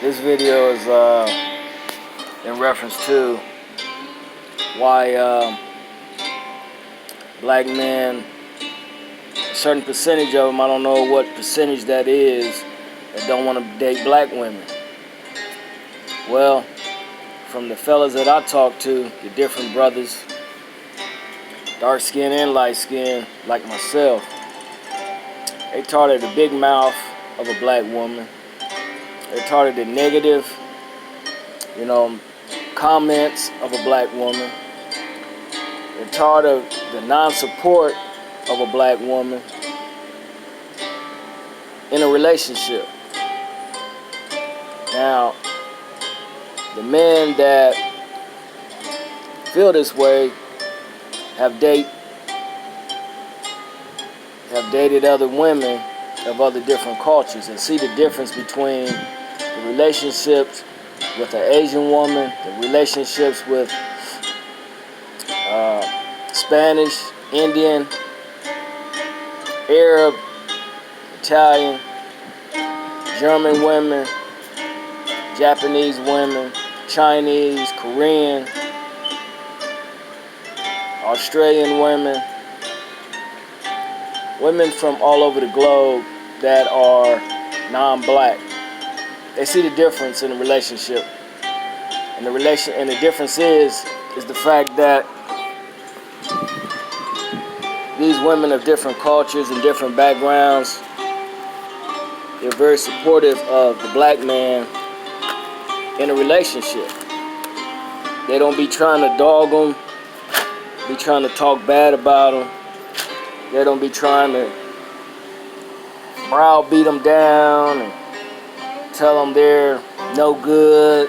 This video is in reference to why black men, a certain percentage of them, I don't know what percentage that is, that don't want to date black women. Well, from the fellas that I talk to, the different brothers, dark skin and light skin, like myself, they tarted the big mouth of a black woman. They tarted the negative, comments of a black woman. They're tired of the non-support of a black woman in a relationship. Now, the men that feel this way have dated other women of other different cultures and see the difference between the relationships with an Asian woman, the relationships with Spanish, Indian, Arab, Italian, German women, Japanese women, Chinese, Korean, Australian women, women from all over the globe that are non-black. They see the difference in the relationship, and the difference is the fact that these women of different cultures and different backgrounds, they're very supportive of the black man in a relationship. They don't be trying to dog them, be trying to talk bad about them. They don't be trying to browbeat them down and tell them they're no good,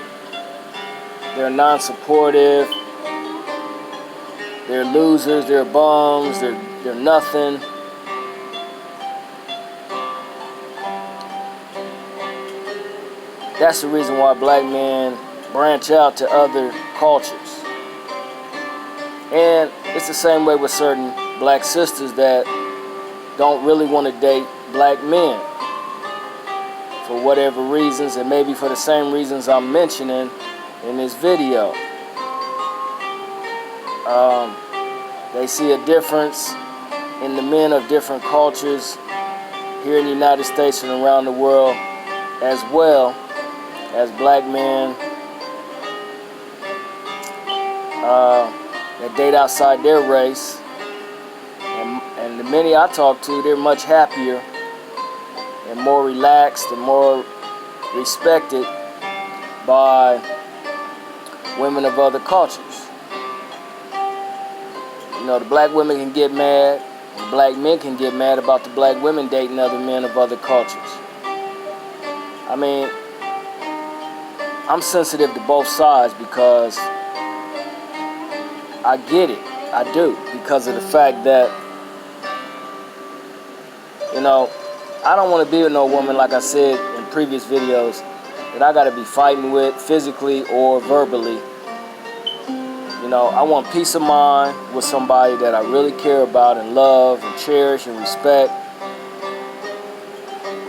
they're non-supportive, they're losers, they're bums, they're nothing. That's the reason why black men branch out to other cultures. And it's the same way with certain black sisters that don't really want to date black men for whatever reasons, and maybe for the same reasons I'm mentioning in this video. They see a difference in the men of different cultures here in the United States and around the world, as well as black men that date outside their race. And the many I talk to, they're much happier and more relaxed and more respected by women of other cultures. The black women can get mad, the black men can get mad about the black women dating other men of other cultures. I mean, I'm sensitive to both sides because I get it. I do, because of the fact that, I don't want to be with no woman, like I said in previous videos, that I got to be fighting with physically or verbally. I want peace of mind with somebody that I really care about and love and cherish and respect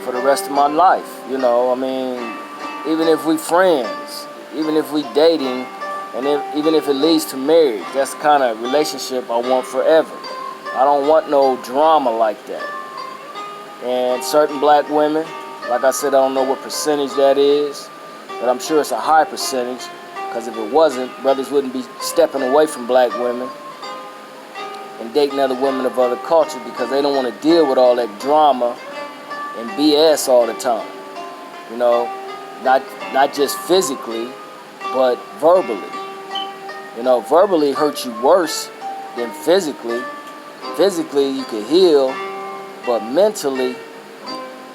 for the rest of my life. Even if we friends, even if we dating, and even if it leads to marriage, that's the kind of relationship I want forever. I don't want no drama like that. And certain black women, like I said, I don't know what percentage that is, but I'm sure it's a high percentage, because if it wasn't, brothers wouldn't be stepping away from black women and dating other women of other cultures, because they don't want to deal with all that drama and BS all the time. Not just physically, but verbally. Verbally hurts you worse than physically. Physically, you can heal, but mentally,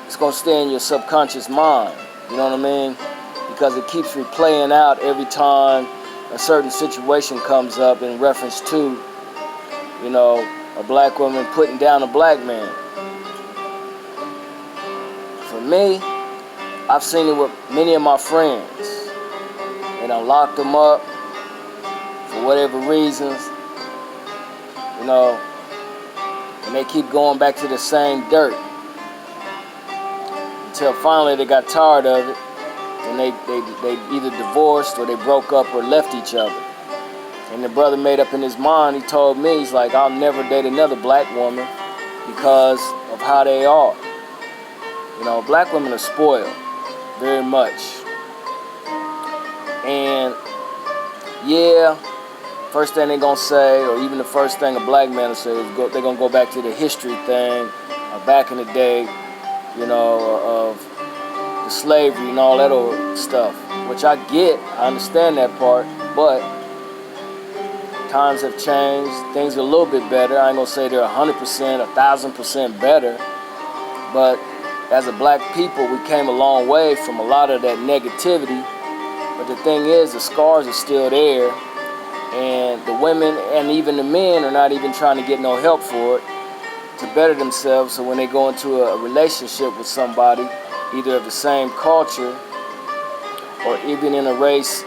it's going to stay in your subconscious mind. You know what I mean? Because it keeps replaying out every time a certain situation comes up in reference to, a black woman putting down a black man. For me, I've seen it with many of my friends. They done locked them up for whatever reasons, and they keep going back to the same dirt until finally they got tired of it. and they either divorced or they broke up or left each other. And the brother made up in his mind, he told me, he's like, I'll never date another black woman because of how they are. You know, black women are spoiled very much. And yeah, first thing they're gonna say, or even the first thing a black man will say, is they're gonna go back to the history thing, back in the day, you know, of the slavery and all that old stuff, which I get, I understand that part, but times have changed, things are a little bit better. I ain't gonna say they're 100%, 1,000% better, but as a black people, we came a long way from a lot of that negativity. But the thing is, the scars are still there, and the women and even the men are not even trying to get no help for it to better themselves. So when they go into a relationship with somebody, either of the same culture or even in a race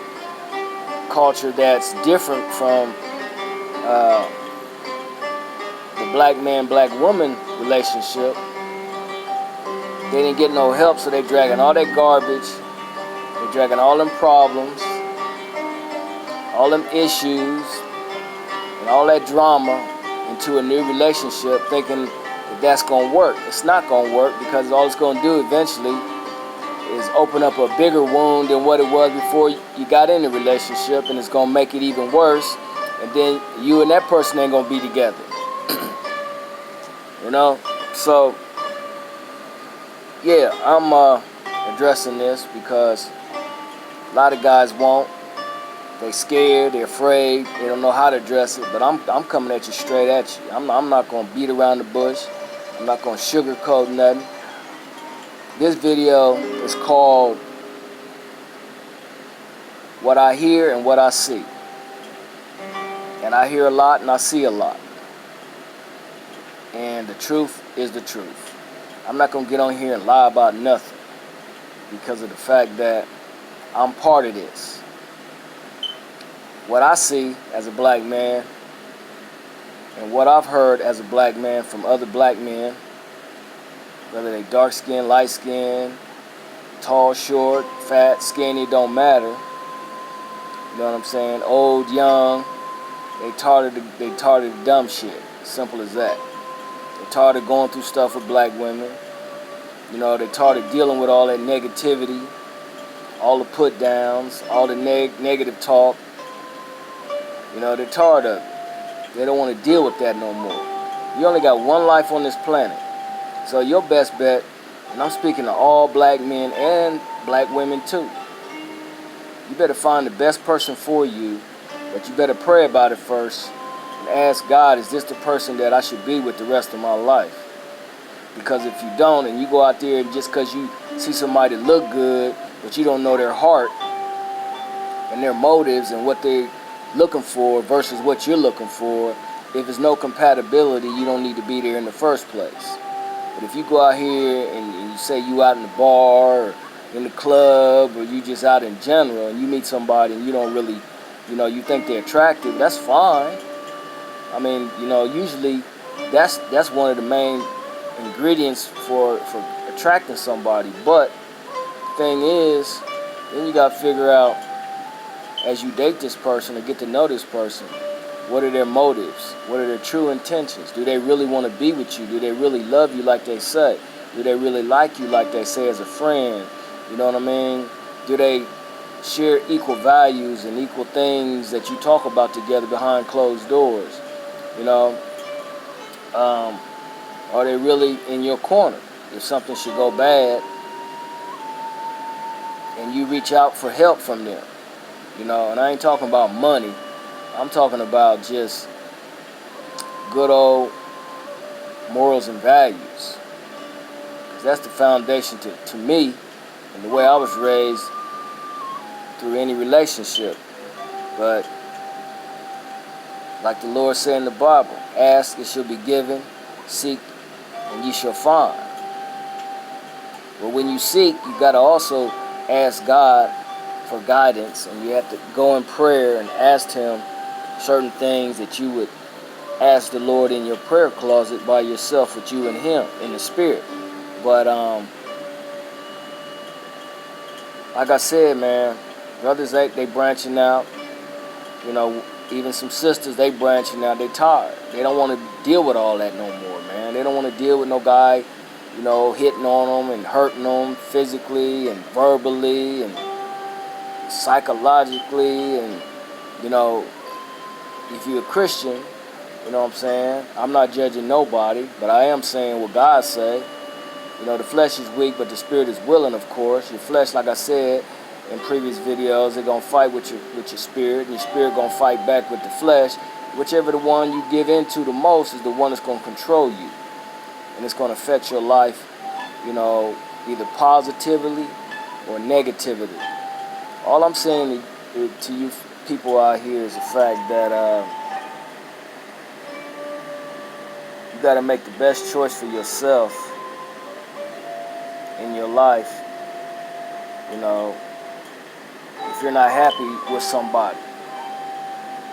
culture that's different from the black man, black woman relationship, they didn't get no help, so they dragging all that garbage, they dragging all them problems, all them issues, and all that drama into a new relationship, thinking that that's gonna work. It's not gonna work, because all it's gonna do eventually is open up a bigger wound than what it was before you got in the relationship, and it's gonna make it even worse, and then you and that person ain't gonna be together. You know? So yeah, I'm addressing this because a lot of guys won't. They scared, they're afraid, they don't know how to address it, but I'm coming at you straight at you. I'm not gonna beat around the bush. I'm not gonna sugarcoat nothing. This video is called What I Hear and What I See. And I hear a lot and I see a lot. And the truth is the truth. I'm not going to get on here and lie about nothing, because of the fact that I'm part of this. What I see as a black man, and what I've heard as a black man from other black men, whether they dark skinned, light skinned, tall, short, fat, skinny, don't matter. You know what I'm saying? Old, young, they tired of the dumb shit. Simple as that. They're tired of going through stuff with black women. You know, they're tired of dealing with all that negativity, all the put downs, all the negative talk. You know, they're tired of it. They don't want to deal with that no more. You only got one life on this planet. So your best bet, and I'm speaking to all black men and black women too, you better find the best person for you, but you better pray about it first and ask God, is this the person that I should be with the rest of my life? Because if you don't, and you go out there and just because you see somebody look good, but you don't know their heart and their motives and what they're looking for versus what you're looking for, if there's no compatibility, you don't need to be there in the first place. But if you go out here and you say you out in the bar or in the club, or you just out in general, and you meet somebody and you don't really, you know, you think they're attractive, that's fine. I mean, you know, usually that's one of the main ingredients for attracting somebody. But the thing is, then you got to figure out, as you date this person or get to know this person, what are their motives? What are their true intentions? Do they really want to be with you? Do they really love you like they say? Do they really like you like they say as a friend? You know what I mean? Do they share equal values and equal things that you talk about together behind closed doors? You know? Are they really in your corner if something should go bad and you reach out for help from them? You know, and I ain't talking about money. I'm talking about just good old morals and values. 'Cause that's the foundation to me and the way I was raised through any relationship. But like the Lord said in the Bible, ask, it shall be given, seek, and ye shall find. But when you seek, you got to also ask God for guidance, and you have to go in prayer and ask Him certain things that you would ask the Lord in your prayer closet by yourself, with you and Him in the Spirit. But like I said, man, brothers, they branching out. You know, even some sisters, they branching out. They tired. They don't want to deal with all that no more, man. They don't want to deal with no guy, you know, hitting on them and hurting them physically and verbally and psychologically. And, you know, if you're a Christian, you know what I'm saying? I'm not judging nobody, but I am saying what God say. You know, the flesh is weak, but the spirit is willing, of course. Your flesh, like I said in previous videos, they're going to fight with your spirit, and your spirit going to fight back with the flesh. Whichever the one you give into the most is the one that's going to control you. And it's going to affect your life, you know, either positively or negatively. All I'm saying to you people out here is the fact that you got to make the best choice for yourself in your life, you know, if you're not happy with somebody.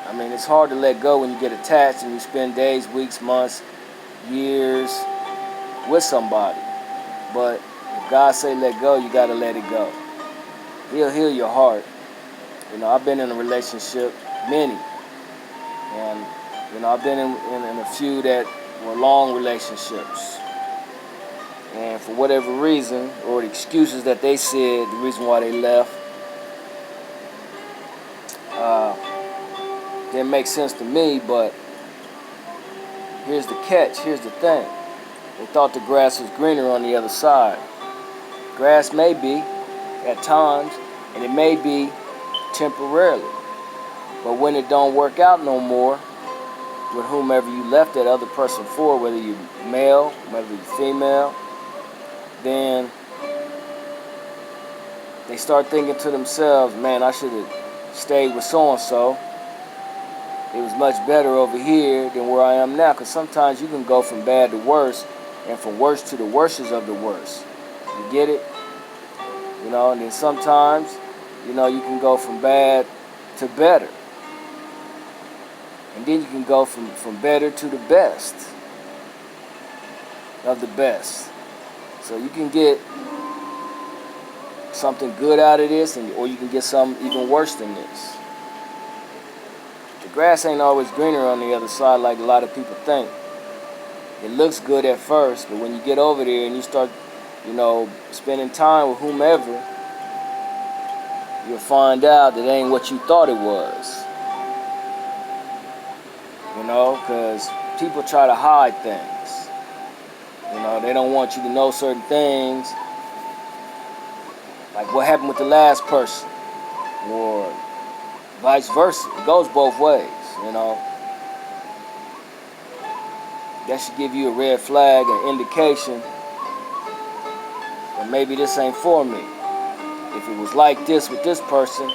I mean, it's hard to let go when you get attached and you spend days, weeks, months, years with somebody. But if God say let go, you got to let it go. He'll heal your heart. You know, I've been in a relationship, many. And, you know, I've been in a few that were long relationships. And for whatever reason, or the excuses that they said, the reason why they left, didn't make sense to me. But here's the catch, here's the thing. They thought the grass was greener on the other side. Grass may be, at times, and it may be temporarily. But when it don't work out no more, with whomever you left that other person for, whether you're male, whether you're female, then they start thinking to themselves, man, I should have stayed with so-and-so. It was much better over here than where I am now. Because sometimes you can go from bad to worse, and from worse to the worstest of the worst. You get it? You know, and then sometimes, you know, you can go from bad to better. And then you can go from better to the best of the best. So you can get something good out of this, or you can get something even worse than this. The grass ain't always greener on the other side like a lot of people think. It looks good at first, but when you get over there and you start, you know, spending time with whomever, you'll find out that it ain't what you thought it was. You know, because people try to hide things. You know, they don't want you to know certain things. Like what happened with the last person. Or vice versa. It goes both ways, you know. That should give you a red flag, an indication that maybe this ain't for me. If it was like this with this person,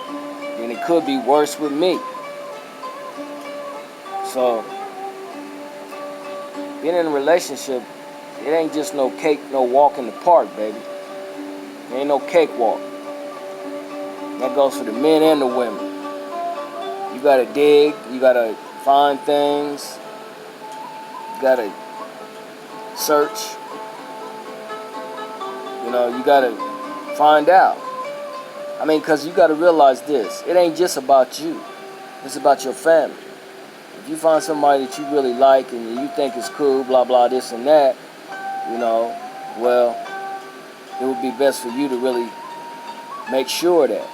then it could be worse with me. So, being in a relationship, it ain't just no cake, no walk in the park, baby. It ain't no cakewalk. That goes for the men and the women. You gotta dig, you gotta find things, you gotta search. You know, you gotta find out. I mean, because you gotta realize this. It ain't just about you. It's about your family. If you find somebody that you really like and you think is cool, blah, blah, this and that, you know, well, it would be best for you to really make sure that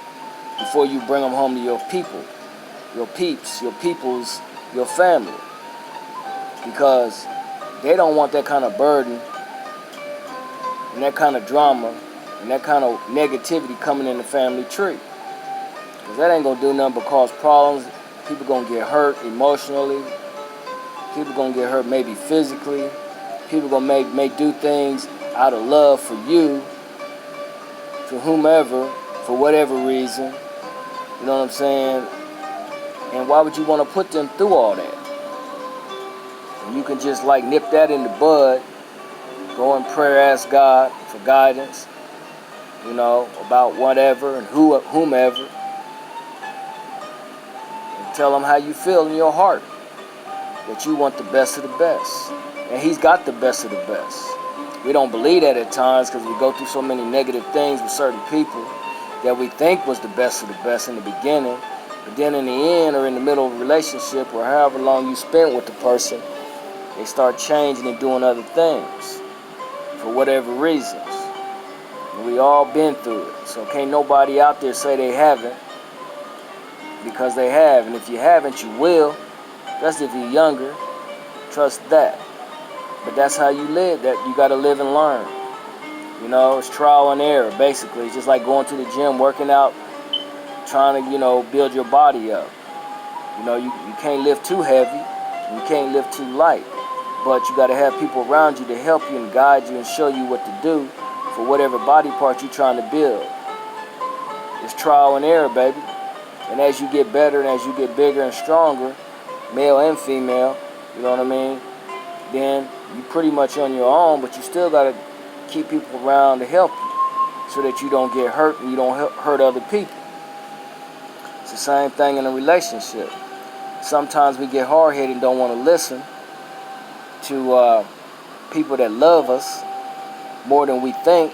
before you bring them home to your people, your peeps, your peoples, your family. Because they don't want that kind of burden and that kind of drama and that kind of negativity coming in the family tree. Because that ain't going to do nothing but cause problems. People going to get hurt emotionally. People going to get hurt maybe physically. People going to may do things out of love for you, to whomever, for whatever reason. You know what I'm saying? And why would you want to put them through all that? And you can just like nip that in the bud. Go in prayer, ask God for guidance. You know, about whatever and whomever. Tell him how you feel in your heart, that you want the best of the best. And he's got the best of the best. We don't believe that at times because we go through so many negative things with certain people. that we think was the best of the best in the beginning, but then in the end or in the middle of a relationship or however long you spent with the person, they start changing and doing other things for whatever reasons. And we all been through it. So can't nobody out there say they haven't, because they have. And if you haven't, you will. Especially if you're younger. Trust that. But that's how you live. That you got to live and learn. You know, it's trial and error, basically. It's just like going to the gym, working out, trying to, build your body up. You can't lift too heavy. You can't lift too light. But you got to have people around you to help you and guide you and show you what to do for whatever body part you're trying to build. It's trial and error, baby. And as you get better and as you get bigger and stronger, male and female, you know what I mean, then you pretty much on your own, but you still got to keep people around to help you so that you don't get hurt and you don't hurt other people. It's the same thing in a relationship. Sometimes we get hard-headed and don't want to listen to people that love us more than we think,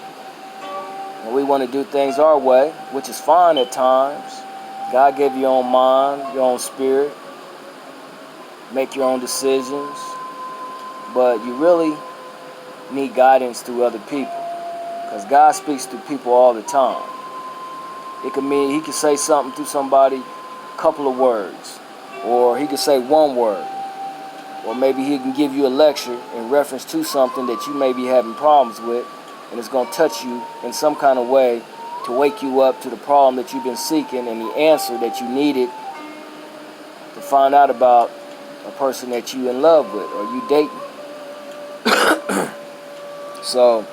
and we want to do things our way, which is fine at times. God gave you your own mind, your own spirit, make your own decisions, but you really need guidance through other people, because God speaks through people all the time. It could mean he could say something to somebody, a couple of words, or he could say one word, or maybe he can give you a lecture in reference to something that you may be having problems with, and it's going to touch you in some kind of way to wake you up to the problem that you've been seeking and the answer that you needed to find out about a person that you in love with or you dating. So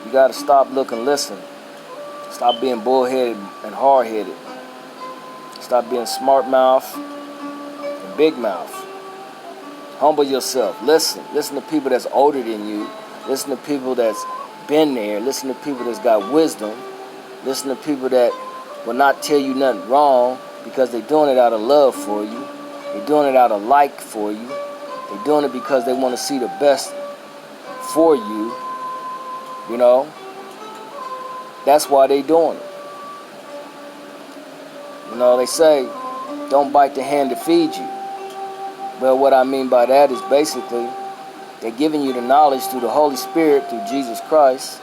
you got to stop, look, and listen. Stop being bullheaded and hard-headed. Stop being smart mouth and big mouth. Humble yourself. Listen to people that's older than you. Listen to people that's been there. Listen to people that's got wisdom. Listen to people that will not tell you nothing wrong, because they're doing it out of love for you. They're doing it out of like for you. They're doing it because they want to see the best for you. That's why they're doing it. They say, don't bite the hand that feeds you. Well, what I mean by that is basically they're giving you the knowledge through the Holy Spirit, through Jesus Christ.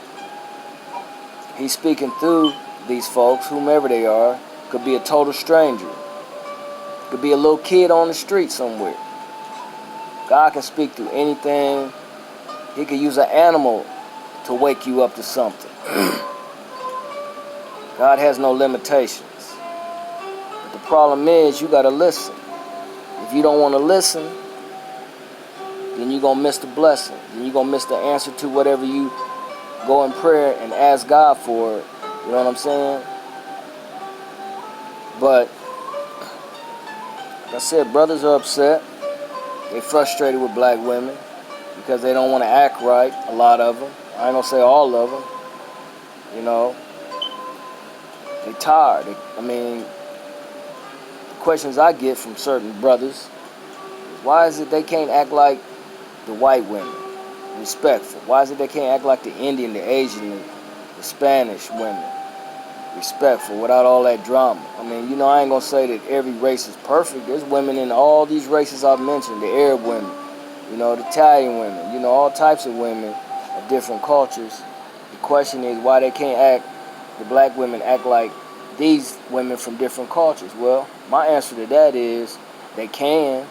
He's speaking through these folks, whomever they are. Could be a total stranger. Could be a little kid on the street somewhere. God can speak through anything. He could use an animal to wake you up to something. God has no limitations. But the problem is, you got to listen. If you don't want to listen, then you're going to miss the blessing. Then you're going to miss the answer to whatever you go in prayer and ask God for it. You know what I'm saying? But, like I said, brothers are upset. They're frustrated with black women because they don't want to act right, a lot of them. I ain't going to say all of them. They're tired. The questions I get from certain brothers is, why is it they can't act like the white women, respectful? Why is it they can't act like the Indian, the Asian, the Spanish women, respectful, without all that drama? I ain't going to say that every race is perfect. There's women in all these races I've mentioned, the Arab women, the Italian women, all types of women of different cultures. The question is why they can't the black women act like these women from different cultures. Well, my answer to that is they can,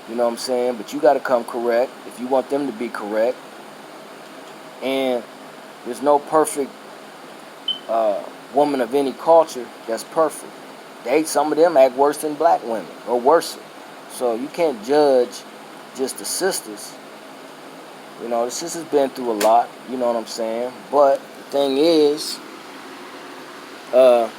but you got to come correct if you want them to be correct. And there's no perfect woman of any culture that's perfect. Some of them act worse than black women, or worse. So you can't judge just the sisters. The sisters been through a lot, you know what I'm saying? But the thing is, you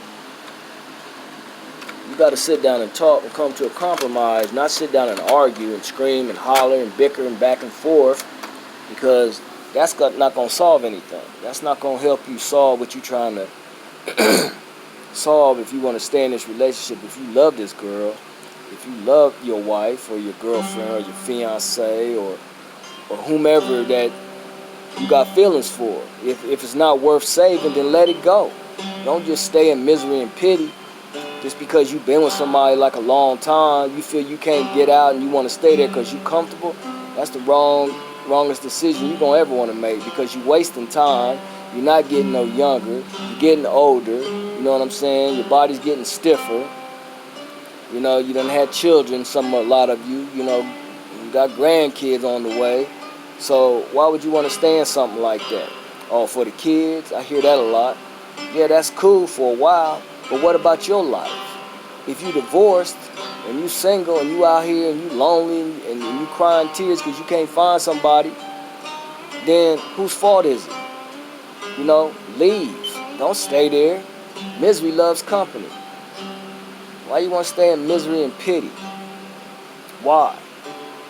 got to sit down and talk and come to a compromise, not sit down and argue and scream and holler and bicker and back and forth, because that's not going to solve anything. That's not going to help you solve what you're trying to solve if you want to stay in this relationship. If you love this girl, if you love your wife or your girlfriend or your fiance or whomever that you got feelings for. If it's not worth saving, then let it go. Don't just stay in misery and pity just because you've been with somebody like a long time. You feel you can't get out and you want to stay there because you're comfortable. That's the wrongest decision you're going to ever want to make, because you're wasting time. You're not getting no younger. You're getting older. You know what I'm saying? Your body's getting stiffer. You know, you done had children, a lot of you. You know, you got grandkids on the way. So why would you want to stay in something like that? Oh, for the kids? I hear that a lot. Yeah, that's cool for a while, but what about your life? If you divorced and you single and you out here and you lonely and you crying tears because you can't find somebody, then whose fault is it? You know, leave. Don't stay there. Misery loves company. Why you want to stay in misery and pity? Why?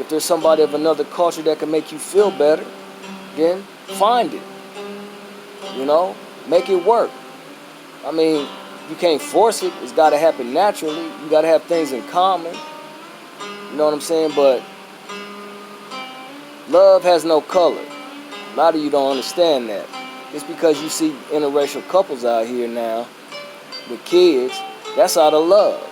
If there's somebody of another culture that can make you feel better, then find it. You know, make it work. I mean, you can't force it. It's got to happen naturally. You got to have things in common. You know what I'm saying? But love has no color. A lot of you don't understand that. It's because you see interracial couples out here now with kids. That's out of love.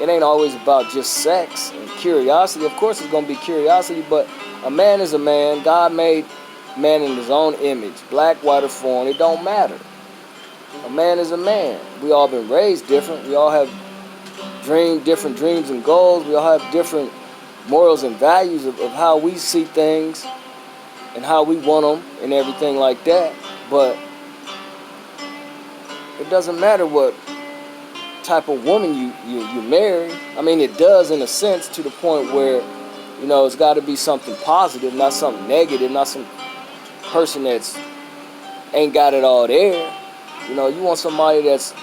It ain't always about just sex and curiosity. Of course, it's going to be curiosity, but a man is a man. God made man in his own image, black, white, or foreign. It don't matter. A man is a man. We all been raised different. We all have different dreams and goals. We all have different morals and values of how we see things and how we want them and everything like that. But it doesn't matter what type of woman you marry. I mean, it does in a sense, to the point where, you know, it's got to be something positive, not something negative, not some person that's ain't got it all there. You know, you want somebody that's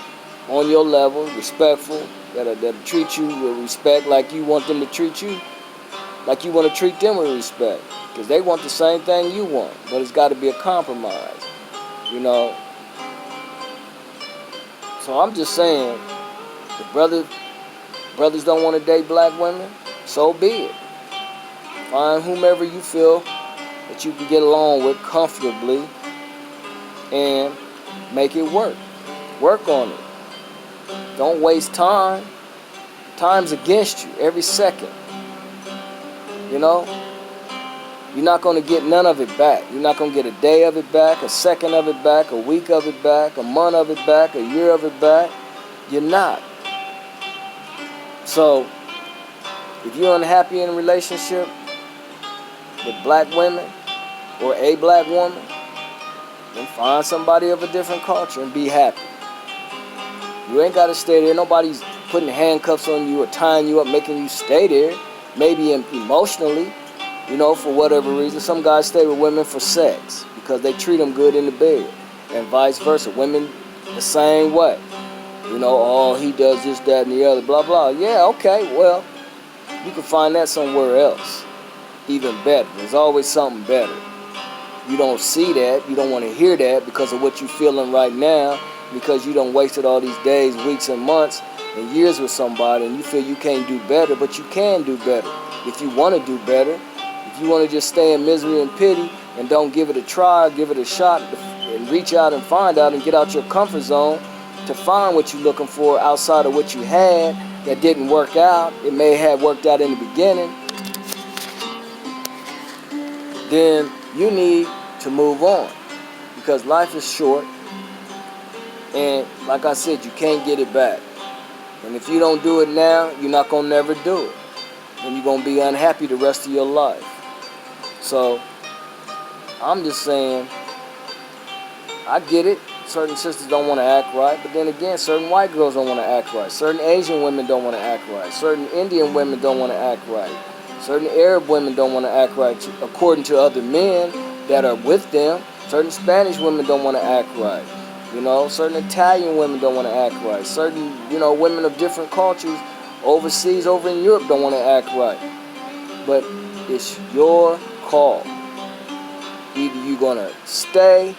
on your level, respectful, that'll treat you with respect like you want them to treat you, like you want to treat them with respect, because they want the same thing you want, but it's got to be a compromise, you know. So I'm just saying, if brothers don't want to date black women, so be it. Find whomever you feel that you can get along with comfortably and make it work. Work on it. Don't waste time. Time's against you every second. You know? You're not going to get none of it back. You're not going to get a day of it back, a second of it back, a week of it back, a month of it back, a year of it back. You're not. So, if you're unhappy in a relationship with black women or a black woman, then find somebody of a different culture and be happy. You ain't got to stay there. Nobody's putting handcuffs on you or tying you up, making you stay there. Maybe emotionally, you know, for whatever reason. Some guys stay with women for sex because they treat them good in the bed, and vice versa. Women the same way. You know, oh, he does this, that, and the other, blah, blah. Yeah, okay, well, you can find that somewhere else. Even better. There's always something better. You don't see that. You don't want to hear that because of what you're feeling right now, because you done wasted all these days, weeks, and months, and years with somebody, and you feel you can't do better, but you can do better if you want to do better. If you want to just stay in misery and pity and don't give it a try, give it a shot, and reach out and find out and get out your comfort zone to find what you're looking for outside of what you had that didn't work out. It may have worked out in the beginning. Then you need to move on, because life is short, and like I said, you can't get it back. And if you don't do it now, you're not going to never do it, and you're going to be unhappy the rest of your life. So I'm just saying, I get it. Certain sisters don't want to act right, but then again, certain white girls don't want to act right. Certain Asian women don't want to act right. Certain Indian women don't want to act right. Certain Arab women don't want to act right according to other men that are with them. Certain Spanish women don't want to act right. You know, certain Italian women don't want to act right. Certain, you know, women of different cultures overseas, over in Europe, don't want to act right. But it's your call. Either you're going to stay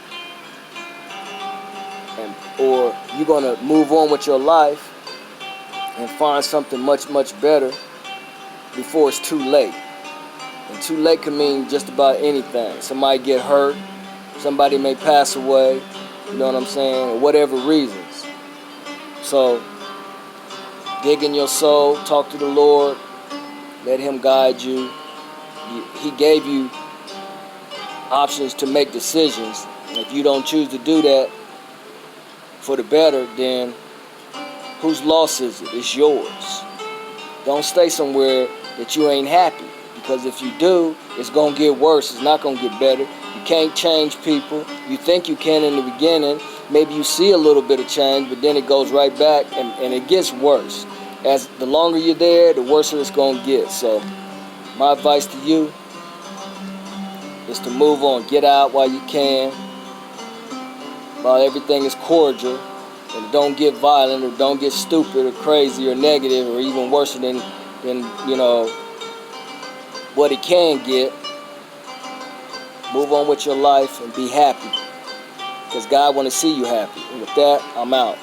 or you're going to move on with your life and find something much, much better before it's too late. And too late can mean just about anything. Somebody get hurt, somebody may pass away, you know what I'm saying, or whatever reasons. So, dig in your soul, talk to the Lord, let Him guide you. He gave you options to make decisions. And if you don't choose to do that for the better, then whose loss is it? It's yours. Don't stay somewhere that you ain't happy, because if you do, it's going to get worse. It's not going to get better. You can't change people. You think you can in the beginning. Maybe you see a little bit of change, but then it goes right back and it gets worse. As the longer you're there, the worse it's going to get. So my advice to you is to move on. Get out while you can. While everything is cordial. And don't get violent or don't get stupid or crazy or negative or even worse than you know, what it can get. Move on with your life and be happy. Because God want to see you happy. And with that, I'm out.